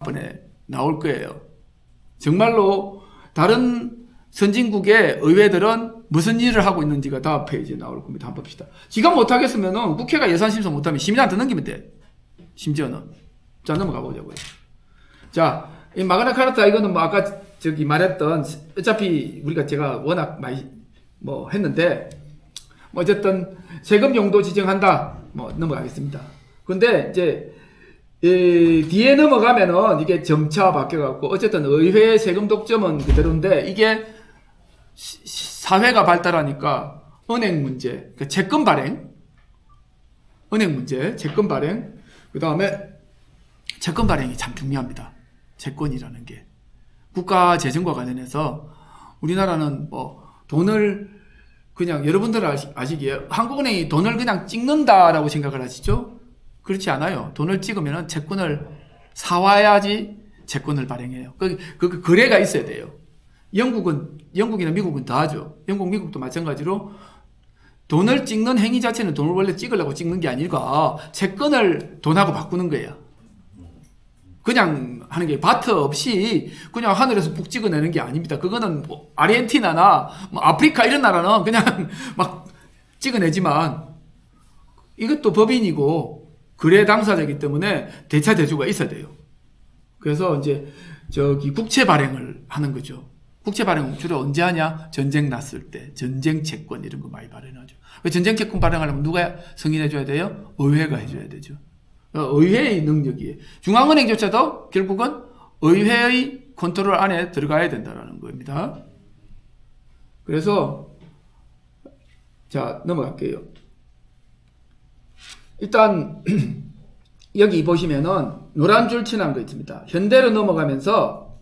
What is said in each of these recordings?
다음번에 나올 거예요. 정말로 다른 선진국의 의회들은 무슨 일을 하고 있는지가 다음 페이지에 나올 겁니다. 한번 봅시다. 지가 못하겠으면 국회가 예산 심사 못하면 시민한테 넘기면 돼. 심지어는. 자, 넘어가 보자고요. 자, 이 마그나 카르타 이거는 뭐 아까 저기 말했던 어차피 우리가 제가 워낙 많이 뭐 했는데 뭐 어쨌든 세금 용도 지정한다. 뭐 넘어가겠습니다. 근데 이제 뒤에 넘어가면은 이게 점차 바뀌어갖고 어쨌든 의회 세금 독점은 그대로인데 이게 사회가 발달하니까 은행 문제, 그러니까 채권 발행, 은행 문제, 채권 발행, 그 다음에 채권 발행이 참 중요합니다. 채권이라는 게 국가 재정과 관련해서 우리나라는 뭐 돈을 그냥 여러분들 아시기에 한국은행이 돈을 그냥 찍는다라고 생각을 하시죠? 그렇지 않아요. 돈을 찍으면 채권을 사와야지 채권을 발행해요. 그 거래가 있어야 돼요. 영국이나 미국은 다 하죠. 미국도 마찬가지로 돈을 찍는 행위 자체는 돈을 원래 찍으려고 찍는 게 아니라 채권을 돈하고 바꾸는 거예요. 그냥 하는 게 바트 없이 그냥 하늘에서 푹 찍어내는 게 아닙니다. 그거는 뭐 아르헨티나나 뭐 아프리카 이런 나라는 그냥 막 찍어내지만 이것도 법인이고 거래 당사자이기 때문에 대차 대조가 있어야 돼요. 그래서 이제 저기 국채 발행을 하는 거죠. 국채 발행은 주로 언제 하냐? 전쟁 났을 때 전쟁 채권 이런 거 많이 발행하죠. 전쟁 채권 발행하려면 누가 승인해 줘야 돼요? 의회가 해줘야 되죠. 의회의 능력이에요. 중앙은행조차도 결국은 의회의 컨트롤 안에 들어가야 된다는 겁니다. 그래서 자 넘어갈게요. 일단 여기 보시면은 노란 줄 칠한 거 있습니다. 현대로 넘어가면서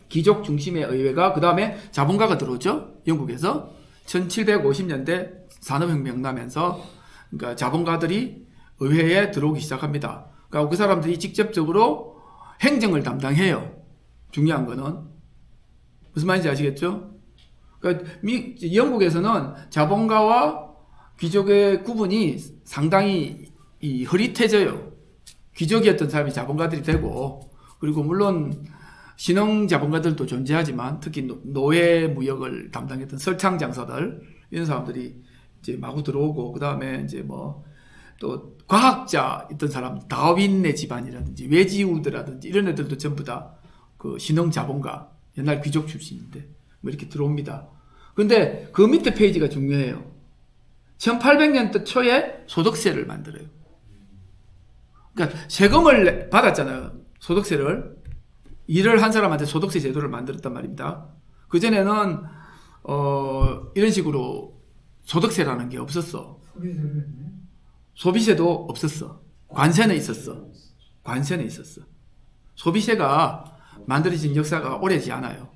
귀족 중심의 의회가 그 다음에 자본가가 들어오죠. 영국에서 1750년대 산업혁명 나면서 그러니까 자본가들이 의회에 들어오기 시작합니다. 그러니까 그 사람들이 직접적으로 행정을 담당해요. 중요한 거는 무슨 말인지 아시겠죠? 그러니까 영국에서는 자본가와 귀족의 구분이 상당히 흐릿해져요. 귀족이었던 사람이 자본가들이 되고 그리고 물론 신흥 자본가들도 존재하지만 특히 노예 무역을 담당했던 설창 장사들 이런 사람들이 이제 마구 들어오고 그 다음에 이제 뭐 또 과학자 있던 사람 다윈의 집안이라든지 웨지우드라든지 이런 애들도 전부 다 그 신흥 자본가 옛날 귀족 출신인데 뭐 이렇게 들어옵니다. 근데 그 밑에 페이지가 중요해요. 1800년대 초에 소득세를 만들어요. 그러니까 세금을 받았잖아요. 소득세를. 일을 한 사람한테 소득세 제도를 만들었단 말입니다. 그전에는 이런 식으로 소득세라는 게 없었어. 소비세도 없었어. 관세는 있었어. 관세는 있었어. 소비세가 만들어진 역사가 오래지 않아요.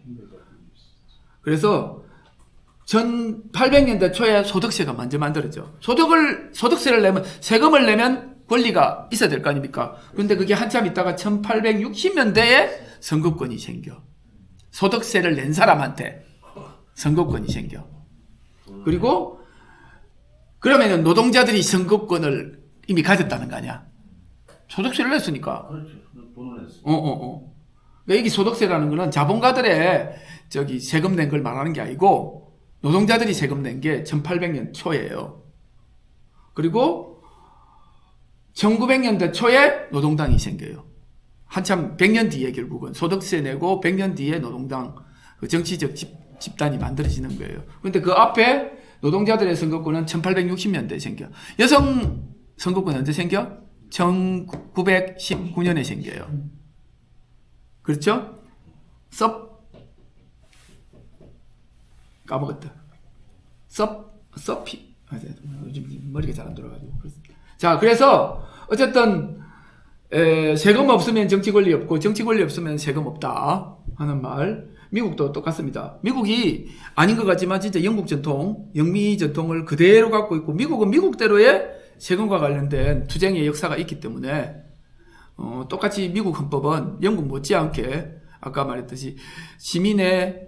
그래서 1800년대 초에 소득세가 먼저 만들어져. 소득세를 내면, 세금을 내면 권리가 있어야 될 거 아닙니까? 그런데 그게 한참 있다가 1860년대에 선거권이 생겨. 소득세를 낸 사람한테 선거권이 생겨. 그리고 그러면 노동자들이 선거권을 이미 가졌다는 거 아니야? 소득세를 냈으니까. 그렇죠. 돈을 냈어. 그러니까 이게 소득세라는 거는 자본가들의 저기 세금 낸 걸 말하는 게 아니고 노동자들이 세금 낸 게 1800년 초예요. 그리고 1900년대 초에 노동당이 생겨요. 한참 100년 뒤에 결국은 소득세 내고 100년 뒤에 노동당 그 정치적 집단이 만들어지는 거예요. 그런데 그 앞에 노동자들의 선거권은 1860년대에 생겨. 여성 선거권은 언제 생겨? 1919년에 생겨요. 그렇죠? 까먹었다. 서피. 요즘 머리가 잘 안 돌아가지고. 자, 그래서 어쨌든 세금 없으면 정치 권리 없고 정치 권리 없으면 세금 없다 하는 말. 미국도 똑같습니다. 미국이 아닌 것 같지만 진짜 영국 전통, 영미 전통을 그대로 갖고 있고 미국은 미국대로의 세금과 관련된 투쟁의 역사가 있기 때문에 똑같이 미국 헌법은 영국 못지않게 아까 말했듯이 시민의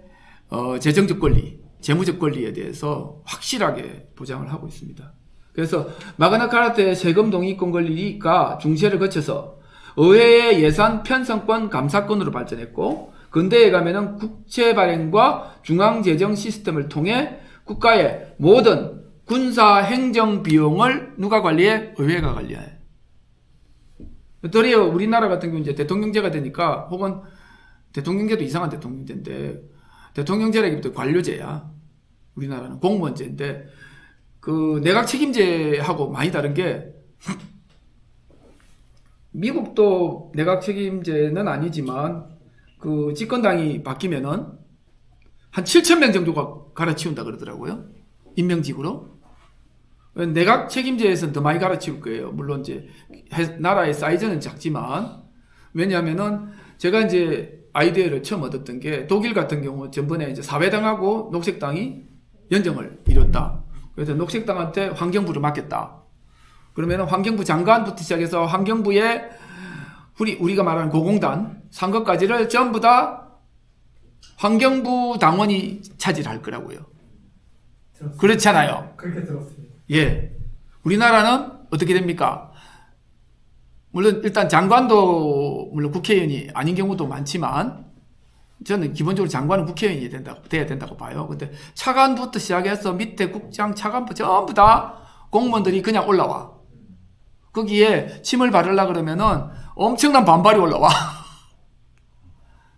재정적 권리, 재무적 권리에 대해서 확실하게 보장을 하고 있습니다. 그래서 마그나 카르타의 세금 동의권 권리가 중세를 거쳐서 의회의 예산 편성권 감사권으로 발전했고 근대에 가면은 국채 발행과 중앙재정 시스템을 통해 국가의 모든 군사 행정 비용을 누가 관리해? 의회가 관리해. 도리어 우리나라 같은 경우 이제 대통령제가 되니까 혹은 대통령제도 이상한 대통령제인데 대통령제라기보다 관료제야. 우리나라는 공무원제인데 그 내각 책임제하고 많이 다른 게 미국도 내각 책임제는 아니지만 그 집권당이 바뀌면은 한 7,000명 정도가 갈아치운다 그러더라고요. 임명직으로. 내각 책임제에서는 더 많이 갈아치울 거예요. 물론 이제 나라의 사이즈는 작지만 왜냐하면은 제가 이제 아이디어를 처음 얻었던 게 독일 같은 경우 전번에 이제 사회당하고 녹색당이 연정을 이뤘다. 그래서 녹색당한테 환경부를 맡겼다. 그러면 환경부 장관부터 시작해서 환경부에 우리가 말하는 고공단 상급까지를 전부 다 환경부 당원이 차지할 거라고요. 들었습니다. 그렇잖아요. 그렇게 들었습니다. 예. 우리나라는 어떻게 됩니까? 물론 일단 장관도 물론 국회의원이 아닌 경우도 많지만 저는 기본적으로 장관은 국회의원이 돼야 된다고 봐요. 근데 차관부터 시작해서 밑에 국장, 차관부 전부 다 공무원들이 그냥 올라와. 거기에 침을 바르려고 그러면은 엄청난 반발이 올라와.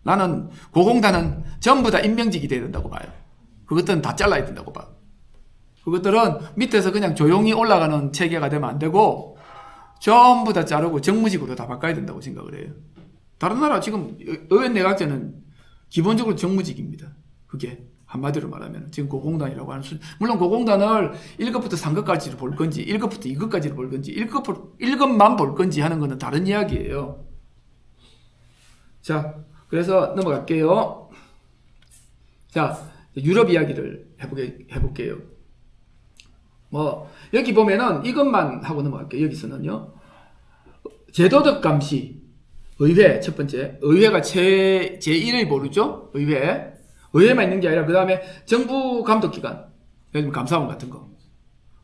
나는 고공단은 전부 다 임명직이 돼야 된다고 봐요. 그것들은 다 잘라야 된다고 봐. 그것들은 밑에서 그냥 조용히 올라가는 체계가 되면 안 되고 전부 다 자르고 정무직으로 다 바꿔야 된다고 생각을 해요. 다른 나라 지금 의원 내각제는 기본적으로 정무직입니다. 그게 한마디로 말하면 지금 고공단이라고 하는 물론 고공단을 1급부터 3급까지를 볼 건지 1급부터 2급까지를 볼 건지 1급만 볼 건지 하는 거는 다른 이야기예요. 자, 그래서 넘어갈게요. 자, 유럽 이야기를 해볼게요. 여기 보면은 이것만 하고 넘어갈게요. 여기서는요. 제도적 감시, 의회, 첫 번째. 의회가 제1의 보루죠? 의회만 있는 게 아니라, 그 다음에 정부 감독기관, 예를 들면 감사원 같은 거.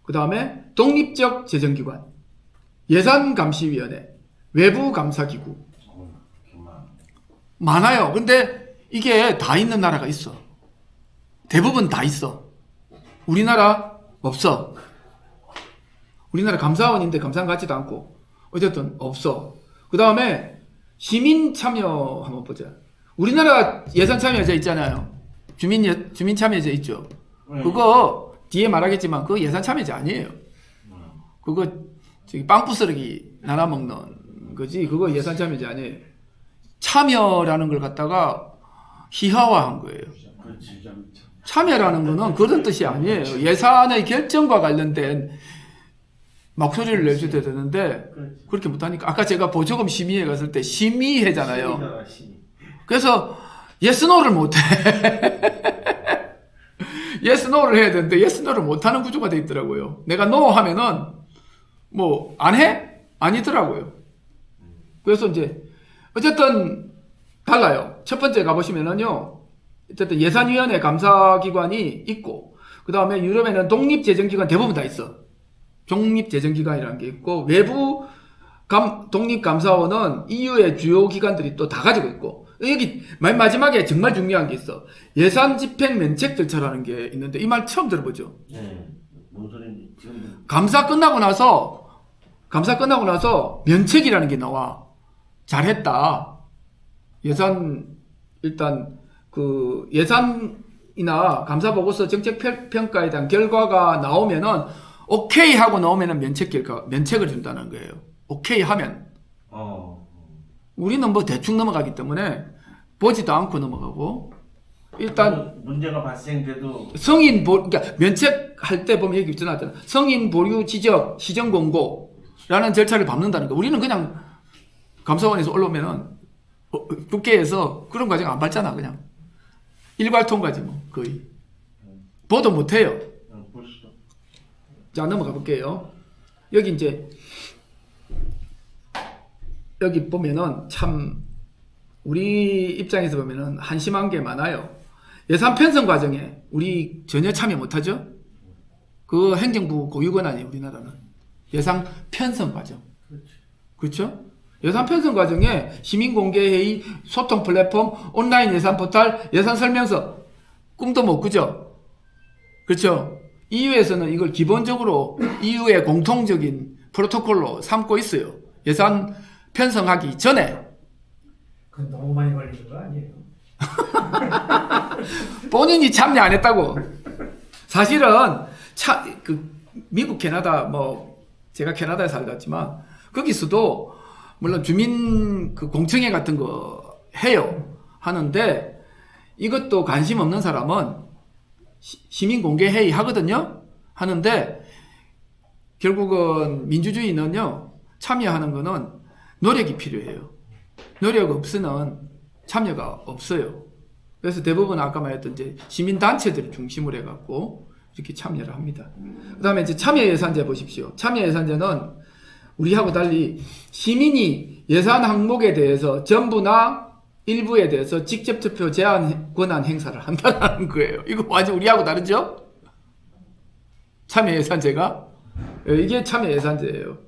그 다음에 독립적 재정기관, 예산감시위원회, 외부감사기구. 많아요. 근데 이게 다 있는 나라가 있어. 대부분 다 있어. 우리나라 없어. 우리나라 감사원인데 감사원 같지도 않고 어쨌든 없어. 그 다음에 시민 참여 한번 보자. 우리나라 예산 참여제 있잖아요. 주민 참여제 있죠. 그거 뒤에 말하겠지만 그거 예산 참여제 아니에요. 그거 저기 빵 부스러기 나눠 먹는 거지. 그거 예산 참여제 아니에요. 참여라는 걸 갖다가 희화화한 거예요. 참여라는 거는 그런 뜻이 아니에요. 예산의 결정과 관련된 목소리를 내줘야 되는데 그렇게 못하니까 아까 제가 보조금 심의회 갔을 때 심의회잖아요. 그래서 yes, no를 못해. yes, no를 해야 되는데 yes, no를 못하는 구조가 돼 있더라고요. 내가 no 하면은 뭐 안 해? 아니더라고요. 그래서 이제 어쨌든 달라요. 첫 번째 가보시면은요. 어쨌든 예산위원회 감사기관이 있고 그 다음에 유럽에는 독립재정기관 대부분 다 있어. 독립재정기관이라는 게 있고 외부 독립감사원은 EU의 주요 기관들이 또 다 가지고 있고 여기 맨 마지막에 정말 중요한 게 있어. 예산 집행 면책 절차라는 게 있는데 이 말 처음 들어보죠? 네. 뭔 소리인지 지금 감사 끝나고 나서 면책이라는 게 나와. 잘했다. 일단 그 예산이나 감사보고서 정책평가에 대한 결과가 나오면은 오케이 하고 나오면은 면책을 준다는 거예요. 오케이 하면. 우리는 뭐 대충 넘어가기 때문에 보지도 않고 넘어가고 일단 문제가 발생돼도 그러니까 면책할 때 보면 여기 있잖아. 성인 보류 지적 시정 공고라는 절차를 밟는다는 거. 우리는 그냥 감사원에서 올라오면은 국회에서 그런 과정 안 밟잖아. 그냥 일괄 통과지 뭐 거의. 보도 못 해요. 자, 넘어가 볼게요. 여기 이제 여기 보면은 참 우리 입장에서 보면은 한심한 게 많아요. 예산 편성 과정에 우리 전혀 참여 못하죠. 그 행정부 고유 권한이에요. 우리나라는 예산 편성 과정. 그렇죠? 예산 편성 과정에 시민공개회의, 소통 플랫폼, 온라인 예산 포탈, 예산 설명서, 꿈도 못 꾸죠? 그렇죠? EU에서는 이걸 기본적으로 EU의 공통적인 프로토콜로 삼고 있어요. 예산 편성하기 전에. 그건 너무 많이 걸리는 거 아니에요? 본인이 참여 안 했다고. 사실은 미국, 캐나다 제가 캐나다에 살았지만 거기서도 물론 주민 공청회 같은 거 해요. 하는데 이것도 관심 없는 사람은 시민 공개 회의 하거든요. 하는데 결국은 민주주의는요. 참여하는 거는 노력이 필요해요. 노력 없으면 참여가 없어요. 그래서 대부분 아까 말했던 이제 시민단체들을 중심으로 해갖고 이렇게 참여를 합니다. 그 다음에 이제 참여예산제 보십시오. 참여예산제는 우리하고 달리 시민이 예산 항목에 대해서 전부나 일부에 대해서 직접 투표 제한 권한 행사를 한다는 거예요. 이거 완전 우리하고 다르죠? 참여예산제가? 이게 참여예산제예요.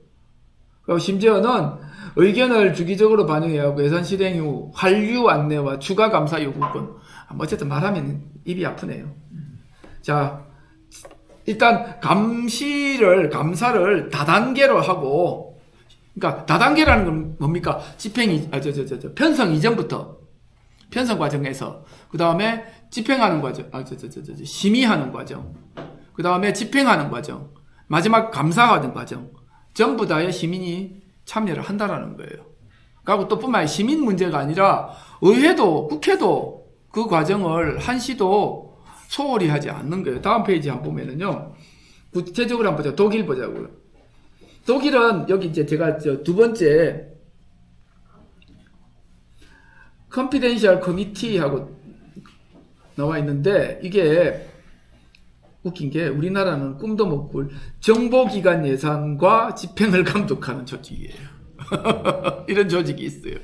그리고 심지어는 의견을 주기적으로 반영해야 하고 예산 실행 후 한류 안내와 추가 감사 요구권. 어쨌든 말하면 입이 아프네요. 자, 일단 감사를 다단계로 하고, 그러니까 다단계라는 건 뭡니까? 편성 이전부터 편성 과정에서 그 다음에 집행하는 과정, 심의하는 과정, 그 다음에 집행하는 과정, 마지막 감사하는 과정, 전부 다의 시민이 참여를 한다라는 거예요. 그리고 또 뿐만 아니라 시민 문제가 아니라 의회도 국회도 그 과정을 한시도 소홀히 하지 않는 거예요. 다음 페이지 한번 보면은요. 구체적으로 한번 보자. 독일 보자고요. 독일은 여기 이제 제가 두 번째 컨피덴셜 커미티하고 나와 있는데 이게 웃긴 게 우리나라는 꿈도 못 꿀 정보기관 예산과 집행을 감독하는 조직이에요. 이런 조직이 있어요.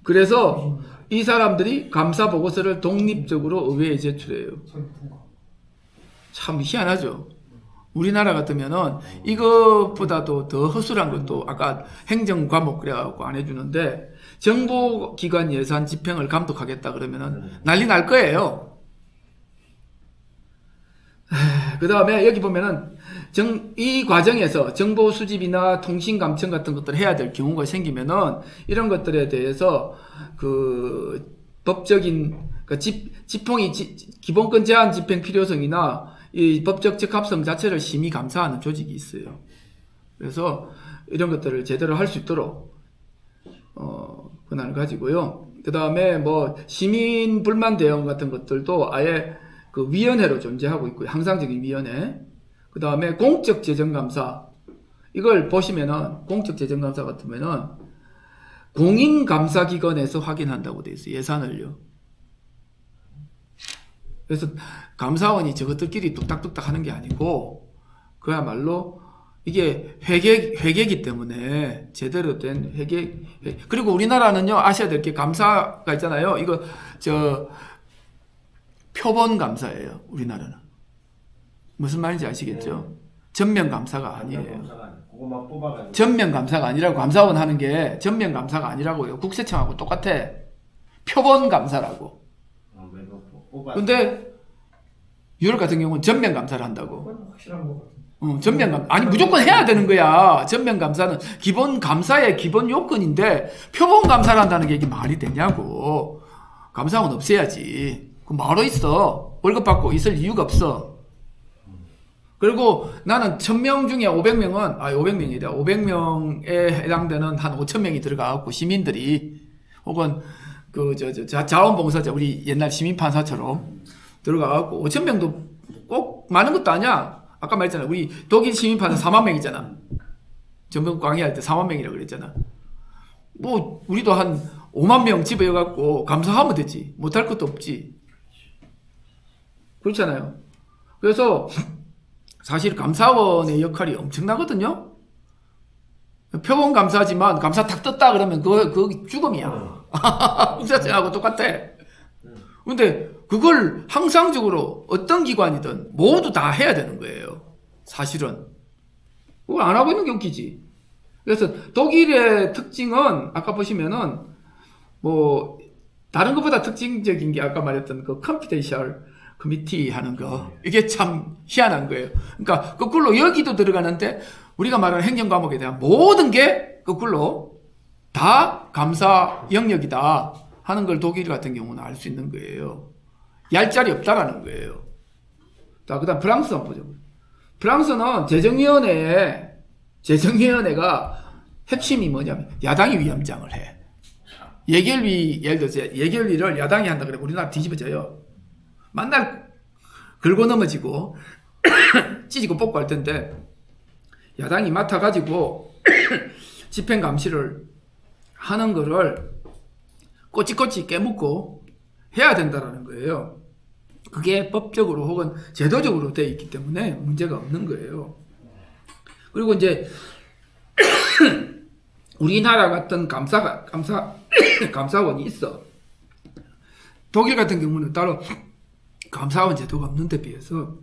그래서 이 사람들이 감사 보고서를 독립적으로 의회에 제출해요. 참 희한하죠. 우리나라 같으면은 이것보다도 더 허술한 것도 아까 행정 과목 그래갖고 안 해주는데 정보기관 예산 집행을 감독하겠다 그러면은 난리 날 거예요. 그 다음에 여기 보면은 이 과정에서 정보 수집이나 통신 감청 같은 것들을 해야 될 경우가 생기면은 이런 것들에 대해서 법적인 집행이 기본권 제한 집행 필요성이나 이 법적 적합성 자체를 심의 감사하는 조직이 있어요. 그래서 이런 것들을 제대로 할 수 있도록 권한을 가지고요. 그 다음에 시민 불만 대응 같은 것들도 아예 위원회로 존재하고 있고요. 항상적인 위원회. 그 다음에 공적 재정 감사. 이걸 보시면은 공적 재정 감사 같으면은 공인 감사 기관에서 확인한다고 돼 있어요. 예산을요. 그래서 감사원이 저것들끼리 뚝딱뚝딱 하는 게 아니고 그야말로 이게 회계이기 때문에 제대로 된 회계. 그리고 우리나라는요 아셔야 될 게 감사가 있잖아요. 이거 표본 감사예요. 우리나라는. 무슨 말인지 아시겠죠? 전면 감사가 아니에요. 전면 감사가 아니라고 감사원 하는 게 전면 감사가 아니라고요. 국세청하고 똑같아. 표본 감사라고. 근데 유럽 같은 경우는 전면 감사를 한다고. 전면 감사. 아니 무조건 해야 되는 거야. 전면 감사는 기본 감사의 기본 요건인데 표본 감사를 한다는 게 이게 말이 되냐고. 감사원 없애야지. 그럼 뭐하러 있어? 월급 받고 있을 이유가 없어. 그리고 나는 1000명 중에 500명은 500명이다. 500명에 해당되는 한 5000명이 들어가갖고 시민들이 혹은 자원봉사자 우리 옛날 시민판사처럼 들어가갖고 5000명도 꼭 많은 것도 아니야. 아까 말했잖아. 우리 독일 시민판사 4만 명이잖아. 전북 강의할 때 4만 명이라고 그랬잖아. 우리도 한 5만 명 집어여갖고 감사하면 되지. 못할 것도 없지. 그렇잖아요. 그래서 사실 감사원의 역할이 엄청나거든요. 표본 감사지만 감사 탁 떴다 그러면 그거 죽음이야. 국세청하고 똑같아. 근데 그걸 항상적으로 어떤 기관이든 모두 다 해야 되는 거예요. 사실은. 그걸 안 하고 있는 게 웃기지. 그래서 독일의 특징은 아까 보시면은 뭐 다른 것보다 특징적인 게 아까 말했던 그 컴피테이셜 커미티 하는 거 이게 참 희한한 거예요. 그러니까 거꾸로 여기도 들어가는데 우리가 말하는 행정 과목에 대한 모든 게 거꾸로 다 감사 영역이다 하는 걸 독일 같은 경우는 알 수 있는 거예요. 얄짤이 없다라는 거예요. 자, 그다음 프랑스 한번 보죠. 프랑스는 재정위원회가 핵심이 뭐냐면 야당이 위원장을 해. 예결위, 예를 들어서 예결위를 야당이 한다 그래 우리나라 뒤집어져요. 만날 긁고 넘어지고 찢고 뽑고 할 텐데 야당이 맡아가지고 집행 감시를 하는 거를 꼬치꼬치 깨묻고 해야 된다라는 거예요. 그게 법적으로 혹은 제도적으로 되어 있기 때문에 문제가 없는 거예요. 그리고 이제 우리나라 같은 감사원이 있어. 독일 같은 경우는 따로 감사원 제도가 없는 데 비해서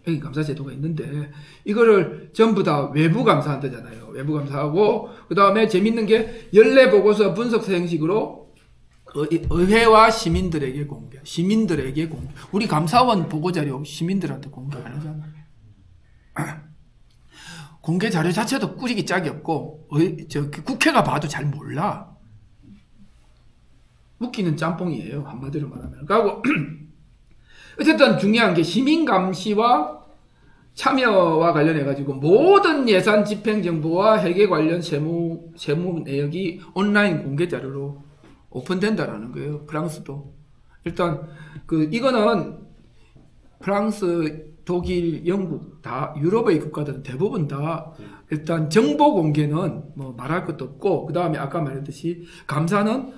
여기 감사 제도가 있는데 이거를 전부 다 외부 감사한다잖아요. 외부 감사하고 그 다음에 재밌는 게 연례 보고서 분석서 형식으로 의회와 시민들에게 공개. 우리 감사원 보고자료 시민들한테 공개 안 하잖아요. 공개 자료 자체도 꾸리기 짝이 없고 국회가 봐도 잘 몰라. 웃기는 짬뽕이에요. 한마디로 말하면. 그리고 어쨌든 중요한 게 시민 감시와 참여와 관련해 가지고 모든 예산 집행 정보와 회계 관련 세무 내역이 온라인 공개 자료로 오픈된다라는 거예요. 프랑스도. 일단 이거는 프랑스, 독일, 영국 다 유럽의 국가들은 대부분 다 일단 정보 공개는 뭐 말할 것도 없고 그다음에 아까 말했듯이 감사는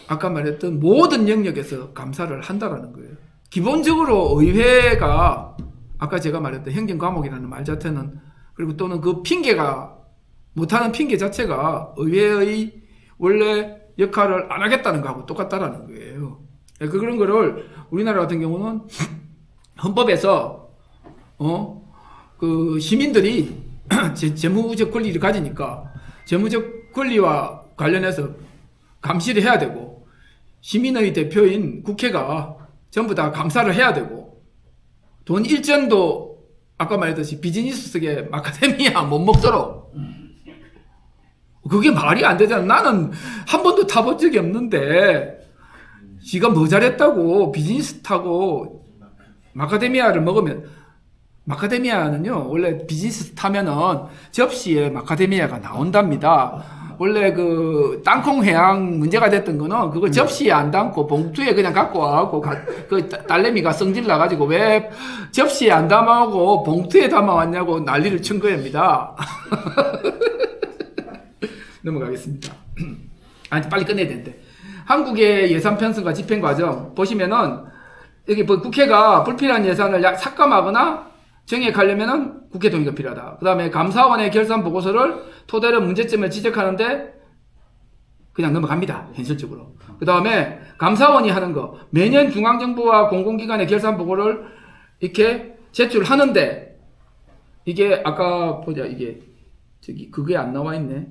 아까 말했던 모든 영역에서 감사를 한다라는 거예요. 기본적으로 의회가 아까 제가 말했던 행정 과목이라는 말 자체는 그리고 또는 그 핑계가 못하는 핑계 자체가 의회의 원래 역할을 안 하겠다는 거하고 똑같다라는 거예요. 그런 거를 우리나라 같은 경우는 헌법에서 그 시민들이 재무적 권리를 가지니까 재무적 권리와 관련해서 감시를 해야 되고 시민의 대표인 국회가 전부 다 감사를 해야 되고 돈 1전도 아까 말했듯이 비즈니스계 마카데미아 못 먹도록 그게 말이 안 되잖아. 나는 한 번도 타본 적이 없는데 지가 뭐 잘했다고 비즈니스 타고 마카데미아를 먹으면 마카데미아는요 원래 비즈니스 타면은 접시에 마카데미아가 나온답니다. 원래 그 땅콩 해양 문제가 됐던 거는 그거 접시에 안 담고 봉투에 그냥 갖고 와갖고 그 딸내미가 성질 나가지고 왜 접시에 안 담아오고 봉투에 담아왔냐고 난리를 친 거입니다. 넘어가겠습니다. 아니 빨리 끝내야 되는데 한국의 예산 편성과 집행 과정 보시면은 여기 뭐 국회가 불필요한 예산을 삭감하거나 정액하려면은 국회 동의가 필요하다. 그 다음에 감사원의 결산 보고서를 토대로 문제점을 지적하는데 그냥 넘어갑니다. 현실적으로. 그 다음에 감사원이 하는 거 매년 중앙정부와 공공기관의 결산 보고를 이렇게 제출하는데 이게 아까 보자 이게 그게 안 나와 있네.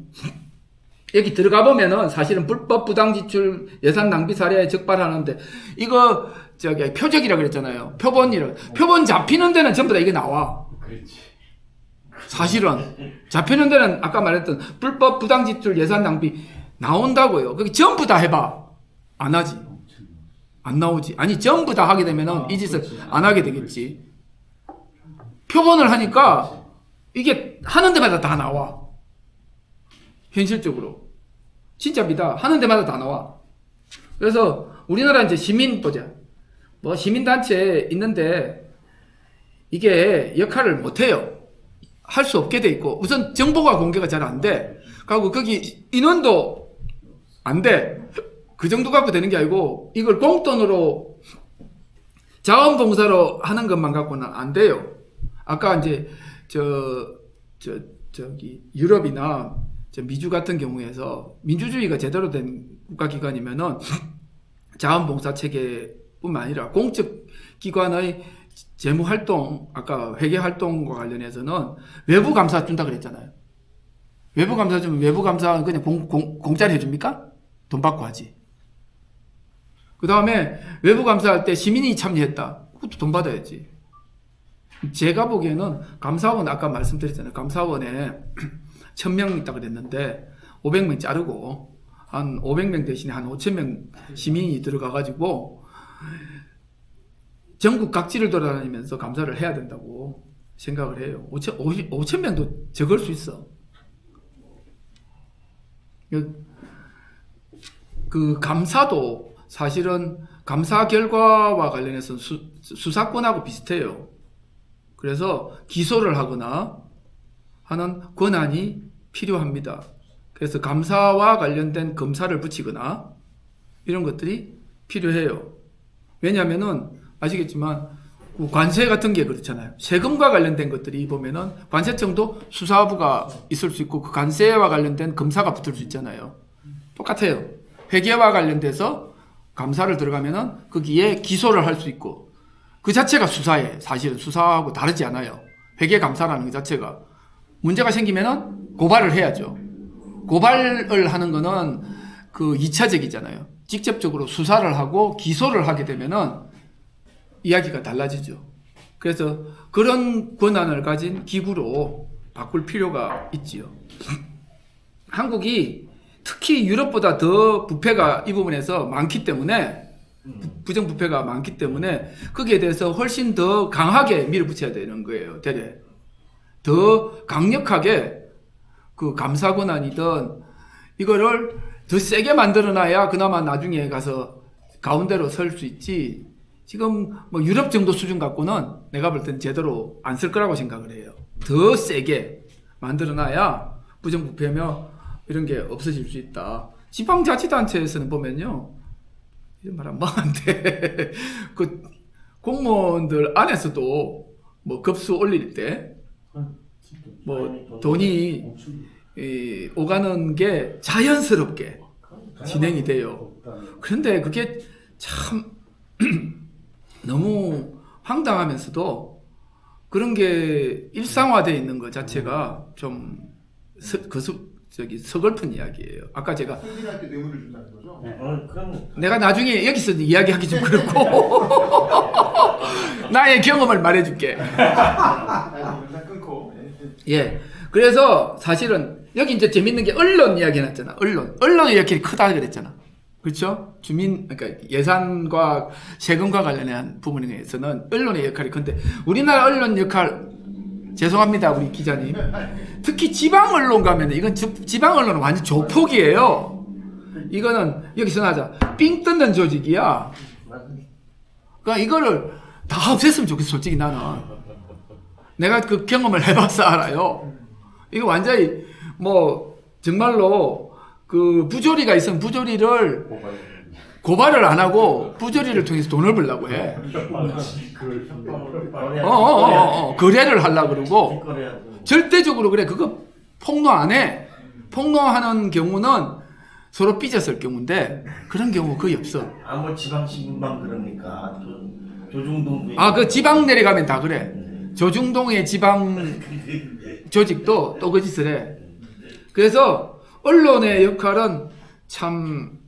여기 들어가 보면은 사실은 불법 부당 지출 예산 낭비 사례에 적발하는데 이거 표적이라 그랬잖아요. 표본 잡히는 데는 전부 다 이게 나와. 그렇지. 사실은 잡히는 데는 아까 말했던 불법 부당 지출 예산 낭비 나온다고요. 그게 전부 다 해봐. 안 하지. 안 나오지. 아니 전부 다 하게 되면은 이 짓을 안 하게 되겠지. 표본을 하니까 이게 하는 데마다 다 나와. 현실적으로. 진짜입니다. 하는 데마다 다 나와. 그래서 우리나라 이제 시민 보자. 뭐 시민단체 있는데 이게 역할을 못해요. 할 수 없게 돼 있고 우선 정보가 공개가 잘 안 돼. 그리고 거기 인원도 안 돼. 그 정도 갖고 되는 게 아니고 이걸 공돈으로 자원봉사로 하는 것만 갖고는 안 돼요. 아까 이제 저기 유럽이나 미주 같은 경우에서 민주주의가 제대로 된 국가기관이면은 자원봉사 체계뿐만 아니라 공적 기관의 재무활동, 아까 회계활동과 관련해서는 외부 감사 준다 그랬잖아요. 외부 감사 좀 외부 감사 그냥 공짜로 해줍니까? 돈 받고 하지. 그 다음에 외부 감사할 때 시민이 참여했다. 그것도 돈 받아야지. 제가 보기에는 감사원 아까 말씀드렸잖아요. 감사원에 1000명 있다 그랬는데 500명 자르고 한 500명 대신에 한 5000명 시민이 들어가가지고 전국 각지를 돌아다니면서 감사를 해야 된다고 생각을 해요. 5,000명도 적을 수 있어. 그 감사도 사실은 감사 결과와 관련해서 수사권하고 비슷해요. 그래서 기소를 하거나 하는 권한이 필요합니다. 그래서 감사와 관련된 검사를 붙이거나 이런 것들이 필요해요. 왜냐하면은 아시겠지만 관세 같은 게 그렇잖아요. 세금과 관련된 것들이 보면은 관세청도 수사부가 있을 수 있고 그 관세와 관련된 검사가 붙을 수 있잖아요. 똑같아요. 회계와 관련돼서 감사를 들어가면은 거기에 기소를 할 수 있고 그 자체가 수사에 사실은 수사하고 다르지 않아요. 회계 감사라는 그 자체가 문제가 생기면은 고발을 해야죠. 고발을 하는 거는 그 2차적이잖아요. 직접적으로 수사를 하고 기소를 하게 되면은 이야기가 달라지죠. 그래서 그런 권한을 가진 기구로 바꿀 필요가 있지요. 한국이 특히 유럽보다 더 부패가 이 부분에서 많기 때문에 부정부패가 많기 때문에 거기에 대해서 훨씬 더 강하게 밀어붙여야 되는 거예요. 되레 더 강력하게 그 감사 권한이든 이거를 더 세게 만들어놔야 그나마 나중에 가서 가운데로 설 수 있지. 지금 뭐 유럽 정도 수준 갖고는 내가 볼 땐 제대로 안 쓸 거라고 생각을 해요. 더 세게 만들어놔야 부정부패며 이런 게 없어질 수 있다. 지방자치단체에서는 보면요. 이런 말 하면 안 돼. 그 공무원들 안에서도 뭐 급수 올릴 때 뭐 돈이 오가는 게 자연스럽게 진행이 돼요. 그런데 그게 참 너무 황당하면서도 그런 게 일상화되어 있는 것 자체가 좀 서글픈 이야기예요. 아까 제가 승진할 때 뇌물을 준다는 거죠? 그럼 내가 나중에 여기서 이야기하기 좀 그렇고 나의 경험을 말해줄게. 영상 끊고. 예. 그래서 사실은 여기 이제 재밌는 게 언론 이야기 해놨잖아. 언론의 역할이 크다 그랬잖아. 그렇죠? 그러니까 예산과 세금과 관련한 부분에서는 언론의 역할이 큰데 우리나라 언론 역할 죄송합니다 우리 기자님. 특히 지방 언론 가면 이건 지방 언론은 완전 조폭이에요. 이거는 여기서 나자 삥 뜯는 조직이야. 그러니까 이거를 다 없앴으면 좋겠어. 솔직히 나는 내가 그 경험을 해봐서 알아요. 이거 완전히 뭐 정말로 그 부조리가 있으면 부조리를 고발을 안 하고 부조리를 통해서 돈을 벌려고 해. 거래를 하려고 그러고 절대적으로 그래. 그거 폭로 안 해. 폭로하는 경우는 서로 삐졌을 경우인데 그런 경우 거의 없어. 아무 지방신문만 그러니까 조중동 그 지방 내려가면 다 그래. 조중동의 지방 조직도 또 그 짓을 해. 그래서 언론의 역할은 참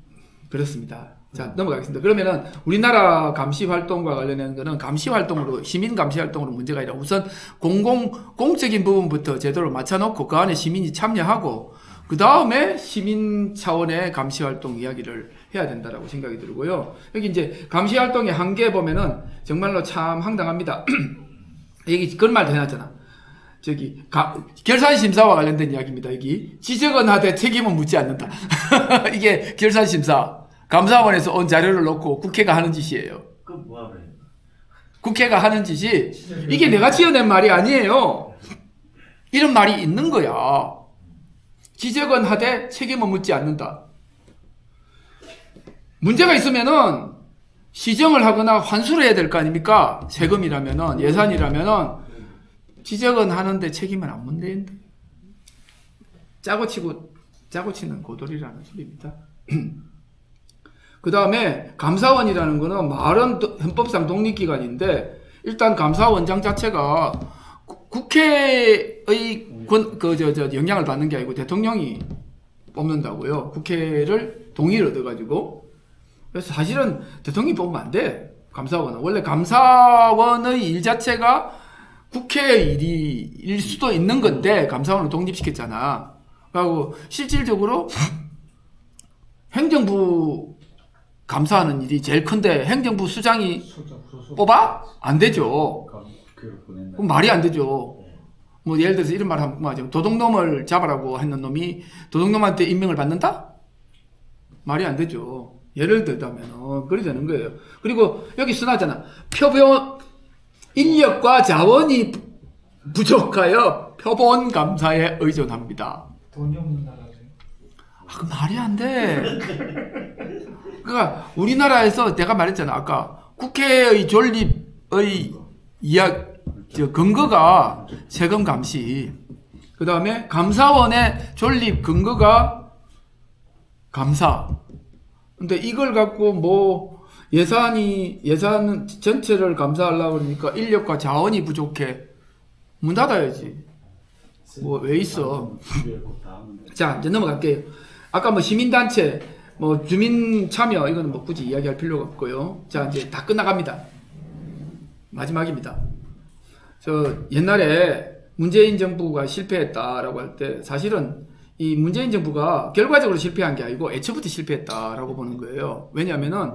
그렇습니다. 자, 넘어가겠습니다. 그러면은 우리나라 감시 활동과 관련된 거는 감시 활동으로, 시민 감시 활동으로 문제가 아니라 우선 공적인 부분부터 제대로 맞춰놓고 그 안에 시민이 참여하고 그 다음에 시민 차원의 감시 활동 이야기를 해야 된다라고 생각이 들고요. 여기 이제 감시 활동의 한계 보면은 정말로 참 황당합니다. 여기 그런 말도 해놨잖아. 저기 결산심사와 관련된 이야기입니다. 여기 지적은 하되 책임은 묻지 않는다. 이게 결산심사 감사원에서 온 자료를 놓고 국회가 하는 짓이에요. 그 뭐야 그래? 국회가 하는 짓이 이게 내가 지어낸 말이 아니에요. 이런 말이 있는 거야. 지적은 하되 책임은 묻지 않는다. 문제가 있으면은 시정을 하거나 환수를 해야 될 거 아닙니까? 세금이라면은 예산이라면은 지적은 하는데 책임은 안 묻는다. 짜고 치는 고돌이라는 소리입니다. 그 다음에 감사원이라는 거는 말은 헌법상 독립기관인데 일단 감사원장 자체가 국회의 영향을 받는 게 아니고 대통령이 뽑는다고요. 국회를 동의를 얻어가지고. 그래서 사실은 대통령이 뽑으면 안 돼. 감사원은. 원래 감사원의 일 자체가 국회의 일일 수도 있는 건데 감사원을 독립시켰잖아. 그리고 실질적으로 행정부 감사하는 일이 제일 큰데 행정부 수장이 뽑아? 안 되죠. 그럼 말이 안 되죠. 뭐 예를 들어서 이런 말 한번 하죠. 도둑놈을 잡아라고 하는 놈이 도둑놈한테 임명을 받는다? 말이 안 되죠. 예를 들자면 그리 되는 거예요. 그리고 여기 쓰나잖아. 표본 인력과 자원이 부족하여 표본 감사에 의존합니다. 돈이 없는 나라죠. 그 말이 안 돼. 그러니까 우리나라에서 내가 말했잖아. 아까 국회의 존립의 근거가 세금 감시. 그 다음에 감사원의 존립 근거가 감사. 근데 이걸 갖고 뭐 예산 전체를 감사하려고 그러니까 인력과 자원이 부족해. 문 닫아야지. 뭐 왜 있어? 자, 이제 넘어갈게요. 아까 뭐 시민단체, 뭐 주민 참여 이거는 뭐 굳이 이야기할 필요가 없고요. 자, 이제 다 끝나갑니다. 마지막입니다. 저 옛날에 문재인 정부가 실패했다라고 할 때 사실은 이 문재인 정부가 결과적으로 실패한 게 아니고 애초부터 실패했다라고 보는 거예요. 왜냐하면은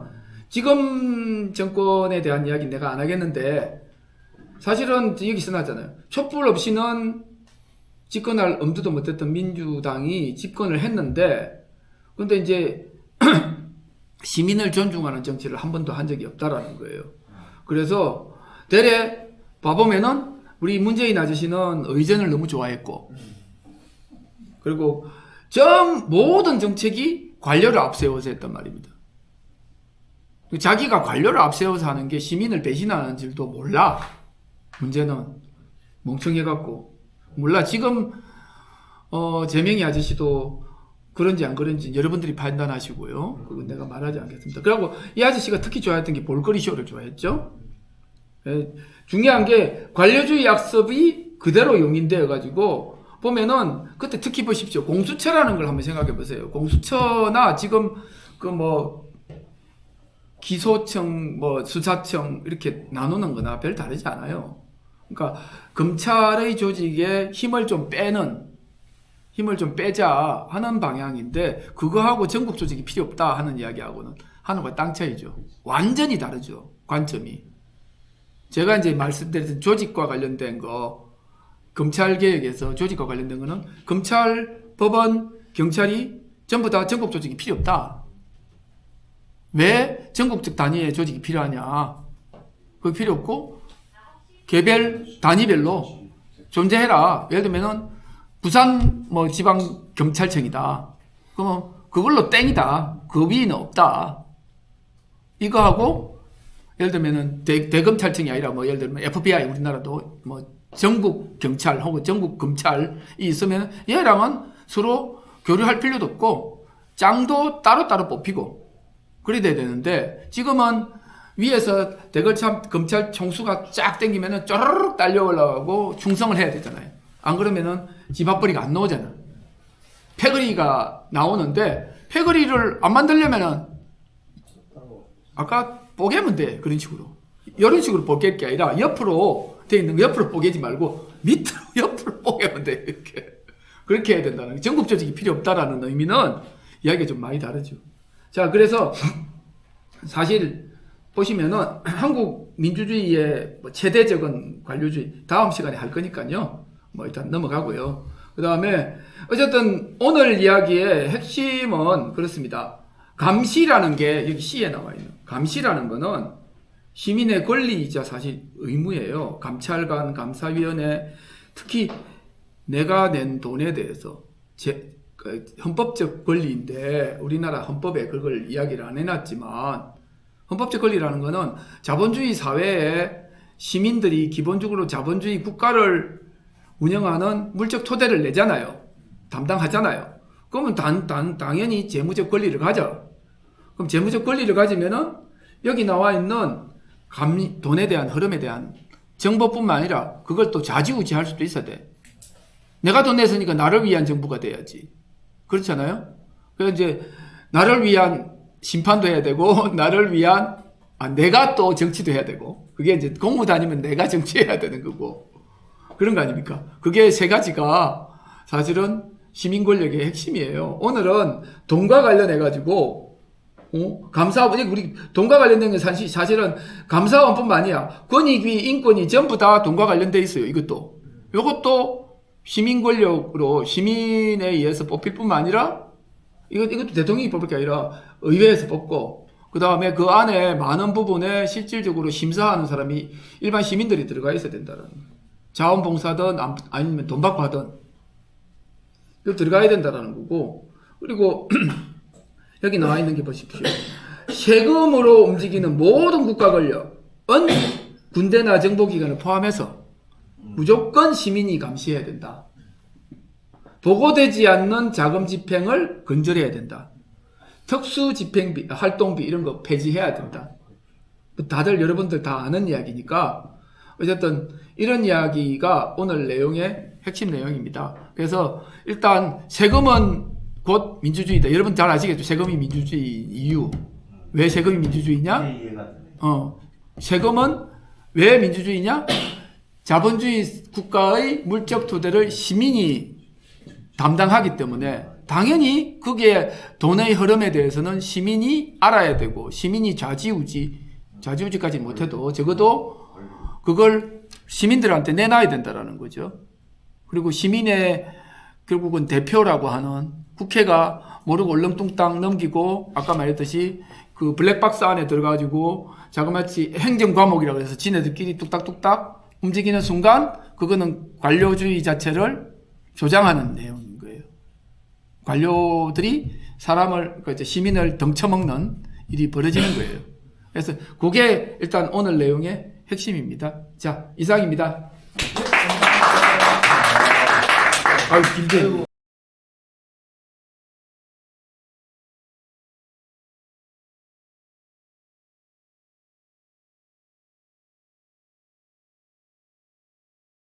지금 정권에 대한 이야기 내가 안 하겠는데 사실은 여기 써놨잖아요. 촛불 없이는 집권할 엄두도 못했던 민주당이 집권을 했는데 근데 이제 시민을 존중하는 정치를 한 번도 한 적이 없다라는 거예요. 그래서 대래 봐보면은 우리 문재인 아저씨는 의전을 너무 좋아했고 그리고 모든 정책이 관료를 앞세워서 했단 말입니다. 자기가 관료를 앞세워서 하는 게 시민을 배신하는 줄도 몰라. 문제는 멍청해갖고 몰라. 지금 재명이 아저씨도 그런지 안 그런지 여러분들이 판단하시고요. 그건 내가 말하지 않겠습니다. 그리고 이 아저씨가 특히 좋아했던 게 볼거리 쇼를 좋아했죠. 중요한 게 관료주의 약습이 그대로 용인되어 가지고 보면은 그때 특히 보십시오. 공수처라는 걸 한번 생각해 보세요. 공수처나 지금 그 뭐 기소청, 뭐 수사청 이렇게 나누는 거나 별 다르지 않아요. 그러니까 검찰의 조직에 힘을 좀 빼자 하는 방향인데 그거하고 전국 조직이 필요 없다 하는 이야기하고는 하늘과 땅 차이죠. 완전히 다르죠. 관점이. 제가 이제 말씀드린 조직과 관련된 거 검찰 개혁에서 조직과 관련된 거는 검찰, 법원, 경찰이 전부 다 전국 조직이 필요 없다. 왜 전국적 단위의 조직이 필요하냐? 그거 필요 없고 개별 단위별로 존재해라. 예를 들면은 부산 뭐 지방 경찰청이다. 그러면 그걸로 땡이다. 그 위는 없다. 이거하고 예를 들면은 대검찰청이 아니라 뭐 예를 들면 FBI 우리나라도 뭐 전국 경찰 혹은 전국 검찰이 있으면 얘랑은 서로 교류할 필요도 없고 짱도 따로따로 뽑히고 그래야 되는데 지금은 위에서 대검찰 총수가 쫙 땡기면은 쪼르륵 달려 올라가고 충성을 해야 되잖아요. 안 그러면은 집 앞벌이가 안 나오잖아. 패거리가 나오는데 패거리를 안 만들려면은 아까 뽀개면 돼. 그런 식으로. 이런 식으로 뽀갤 게 아니라 옆으로 돼 있는 거 옆으로 뽀개지 말고 밑으로 옆으로 뽀개면 돼. 이렇게. 그렇게 해야 된다는 거. 전국 조직이 필요 없다라는 의미는 이야기가 좀 많이 다르죠. 자, 그래서 사실 보시면은 한국 민주주의의 최대적은 관료주의 다음 시간에 할 거니까요. 뭐 일단 넘어가고요. 그 다음에 어쨌든 오늘 이야기의 핵심은 그렇습니다. 감시라는 게 여기 C에 나와 있는 감시라는 거는 시민의 권리이자 사실 의무예요. 감찰관, 감사위원회 특히 내가 낸 돈에 대해서 헌법적 권리인데 우리나라 헌법에 그걸 이야기를 안 해놨지만 헌법적 권리라는 거는 자본주의 사회에 시민들이 기본적으로 자본주의 국가를 운영하는 물적 토대를 내잖아요. 담당하잖아요. 그러면 당연히 재무적 권리를 가져. 그럼 재무적 권리를 가지면은 여기 나와 있는 돈에 대한 흐름에 대한 정보뿐만 아니라 그걸 또 좌지우지할 수도 있어야 돼. 내가 돈 냈으니까 나를 위한 정부가 돼야지. 그렇잖아요? 그래서 이제 나를 위한 심판도 해야 되고 나를 위한 내가 또 정치도 해야 되고 그게 이제 공무 다니면 내가 정치해야 되는 거고 그런 거 아닙니까? 그게 세 가지가 사실은 시민 권력의 핵심이에요. 오늘은 돈과 관련해 가지고 감사원 우리 돈과 관련된 건 사실은 감사원뿐만 아니야. 권익위, 인권위 전부 다 돈과 관련돼 있어요. 이것도 시민 권력으로 시민에 의해서 뽑힐 뿐만 아니라 이것도 대통령이 뽑을 게 아니라 의회에서 뽑고 그 다음에 그 안에 많은 부분에 실질적으로 심사하는 사람이 일반 시민들이 들어가 있어야 된다는 거예요. 자원봉사든 아니면 돈 받고 하든 들어가야 된다는 거고 그리고 여기 나와 있는 게 보십시오. 세금으로 움직이는 모든 국가 권력은 군대나 정보기관을 포함해서 무조건 시민이 감시해야 된다. 보고되지 않는 자금 집행을 근절해야 된다. 특수 집행비, 활동비 이런 거 폐지해야 된다. 다들 여러분들 다 아는 이야기니까 어쨌든 이런 이야기가 오늘 내용의 핵심 내용입니다. 그래서 일단 세금은 곧 민주주의다. 여러분 잘 아시겠죠? 세금이 민주주의 이유. 왜 세금이 민주주의냐? 이해가 되네. 세금은 왜 민주주의냐? 자본주의 국가의 물적 토대를 시민이 담당하기 때문에 당연히 그게 돈의 흐름에 대해서는 시민이 알아야 되고 시민이 좌지우지까지 못해도 적어도 그걸 시민들한테 내놔야 된다라는 거죠. 그리고 시민의 결국은 대표라고 하는 국회가 모르고 얼렁뚱땅 넘기고 아까 말했듯이 그 블랙박스 안에 들어가지고 자그마치 행정과목이라고 해서 지네들끼리 뚝딱뚝딱 움직이는 순간 그거는 관료주의 자체를 조장하는 내용인 거예요. 관료들이 그러니까 시민을 덩쳐먹는 일이 벌어지는 거예요. 그래서 그게 일단 오늘 내용의 핵심입니다. 자, 이상입니다. 아유, 길게.